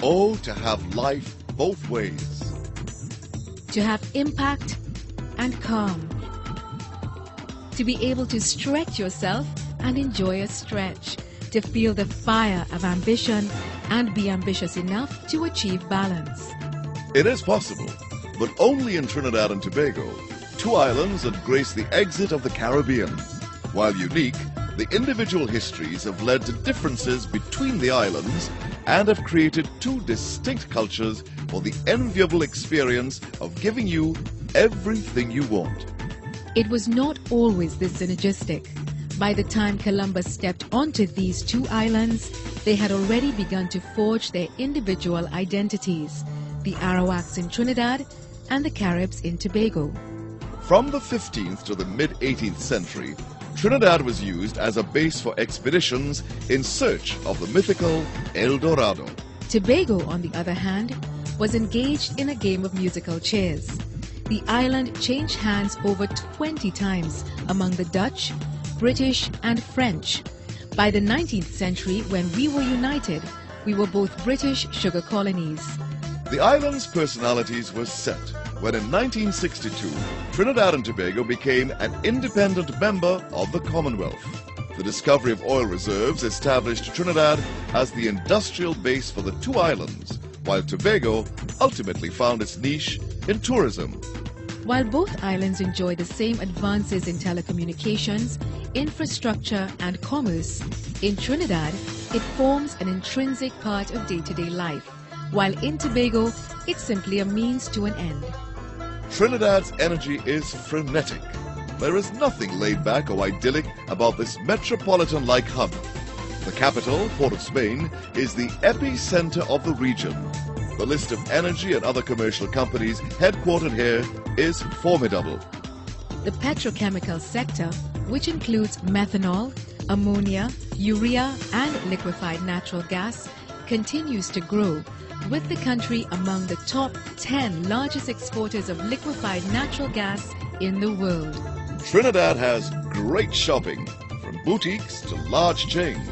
Oh, to have life both ways. To have impact and calm. To be able to stretch yourself and enjoy a stretch. To feel the fire of ambition and be ambitious enough to achieve balance. It is possible, but only in Trinidad and Tobago, two islands that grace the exit of the Caribbean. While unique, the individual histories have led to differences between the islands and have created two distinct cultures for the enviable experience of giving you everything you want. It was not always this synergistic. By the time Columbus stepped onto these two islands, they had already begun to forge their individual identities, the Arawaks in Trinidad and the Caribs in Tobago. From the 15th to the mid-18th century, Trinidad was used as a base for expeditions in search of the mythical El Dorado. Tobago, on the other hand, was engaged in a game of musical chairs. The island changed hands over 20 times among the Dutch, British and French. By the 19th century, when we were united, we were both British sugar colonies. The island's personalities were set when in 1962, Trinidad and Tobago became an independent member of the Commonwealth. The discovery of oil reserves established Trinidad as the industrial base for the two islands, while Tobago ultimately found its niche in tourism. While both islands enjoy the same advances in telecommunications, infrastructure and commerce, in Trinidad it forms an intrinsic part of day-to-day life, while in Tobago it's simply a means to an end. Trinidad's energy is frenetic. There is nothing laid back or idyllic about this metropolitan-like hub. The capital, Port of Spain, is the epicenter of the region. The list of energy and other commercial companies headquartered here is formidable. The petrochemical sector, which includes methanol, ammonia, urea and liquefied natural gas, continues to grow, with the country among the top 10 largest exporters of liquefied natural gas in the world. Trinidad has great shopping, from boutiques to large chains.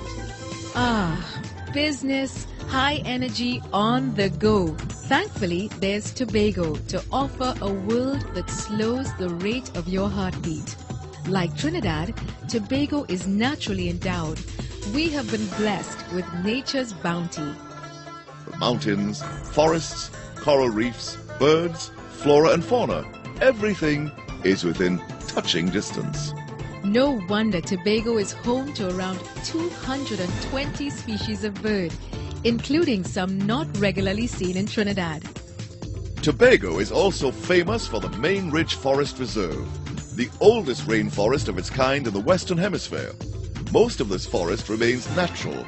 Business, high energy, on the go. Thankfully, there's Tobago to offer a world that slows the rate of your heartbeat. Like Trinidad, Tobago is naturally endowed. We have been blessed with nature's bounty. The mountains, forests, coral reefs, birds, flora and fauna, everything is within touching distance. No wonder Tobago is home to around 220 species of bird, including some not regularly seen in Trinidad. Tobago is also famous for the Main Ridge Forest Reserve, the oldest rainforest of its kind in the Western Hemisphere. Most of this forest remains natural.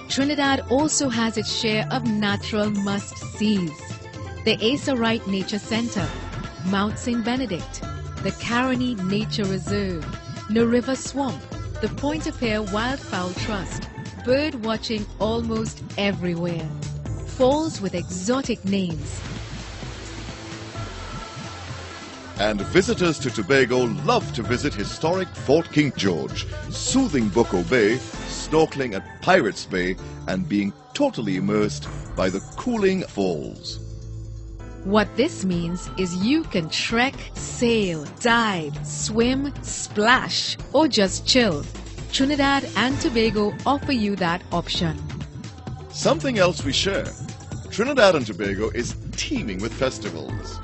Trinidad also has its share of natural must-sees. The Asa Wright Nature Center, Mount St. Benedict, the Caroni Nature Reserve, River Swamp, the Pointe-a-Pierre Wildfowl Trust, bird watching almost everywhere. Falls with exotic names. And visitors to Tobago love to visit historic Fort King George, soothing Bucco Bay, snorkeling at Pirates Bay, and being totally immersed by the cooling falls. What this means is you can trek, sail, dive, swim, splash, or just chill. Trinidad and Tobago offer you that option. Something else we share. Trinidad and Tobago is teeming with festivals.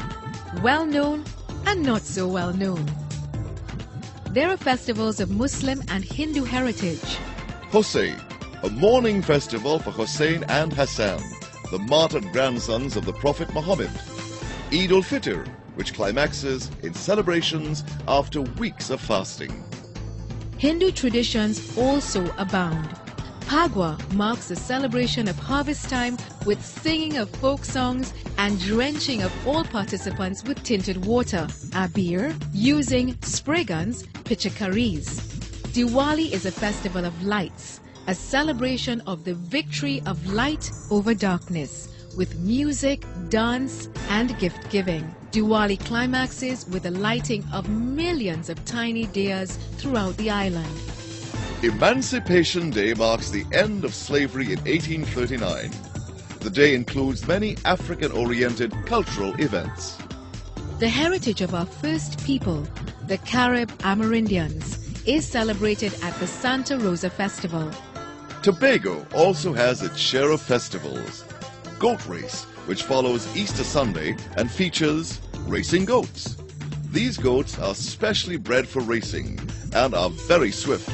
Well known and not so well known. There are festivals of Muslim and Hindu heritage. Hossein, a mourning festival for Hussein and Hassan, the martyred grandsons of the Prophet Muhammad. Eid al-Fitr, which climaxes in celebrations after weeks of fasting. Hindu traditions also abound. Pagwa marks the celebration of harvest time with singing of folk songs and drenching of all participants with tinted water, abir, using spray guns, pichakaris. Diwali is a festival of lights, a celebration of the victory of light over darkness, with music, dance, and gift-giving. Diwali climaxes with the lighting of millions of tiny diyas throughout the island. Emancipation Day marks the end of slavery in 1839. The day includes many African-oriented cultural events. The heritage of our first people, the Carib Amerindians, is celebrated at the Santa Rosa Festival. Tobago also has its share of festivals. Goat Race, which follows Easter Sunday and features racing goats. These goats are specially bred for racing and are very swift.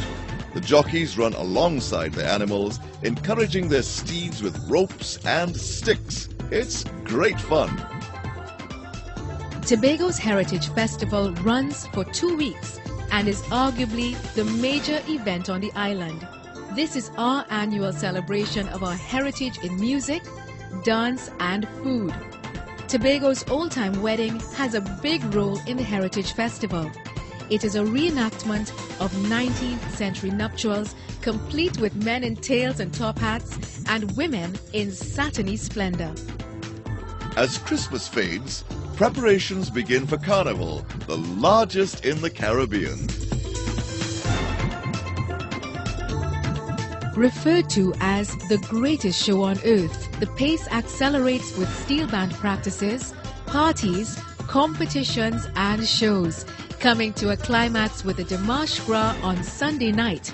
The jockeys run alongside the animals, encouraging their steeds with ropes and sticks. It's great fun. Tobago's Heritage Festival runs for 2 weeks and is arguably the major event on the island. This is our annual celebration of our heritage in music, dance and food. Tobago's old-time wedding has a big role in the Heritage Festival. It is a reenactment of 19th century nuptials, complete with men in tails and top hats and women in satiny splendor. As Christmas fades, preparations begin for Carnival, the largest in the Caribbean. Referred to as the greatest show on earth, the pace accelerates with steel band practices, parties, competitions and shows, coming to a climax with a Dimanche Gras on Sunday night.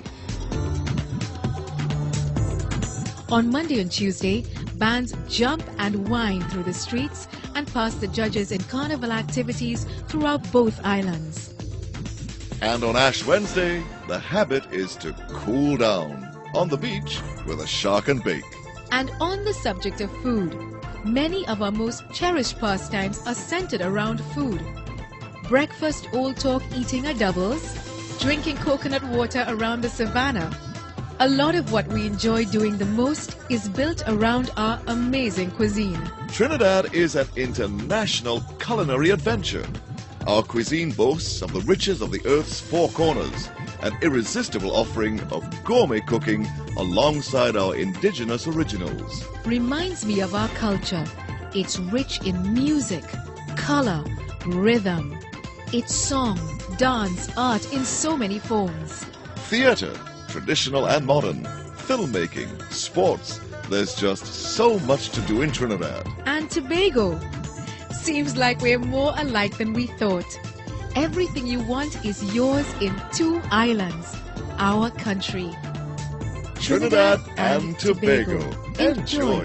On Monday and Tuesday, bands jump and whine through the streets and pass the judges in carnival activities throughout both islands. And on Ash Wednesday, the habit is to cool down on the beach with a shark and bake. And on the subject of food, many of our most cherished pastimes are centered around food. Breakfast old talk eating a doubles, drinking coconut water around the savannah. A lot of what we enjoy doing the most is built around our amazing cuisine. Trinidad is an international culinary adventure. Our cuisine boasts of the riches of the earth's four corners, an irresistible offering of gourmet cooking alongside our indigenous originals. Reminds me of our culture. It's rich in music, color, rhythm. It's song, dance, art in so many forms. Theater, traditional and modern, filmmaking, sports. There's just so much to do in Trinidad. And Tobago. Seems like we're more alike than we thought. Everything you want is yours in 2 islands, our country. Trinidad and Tobago. Enjoy.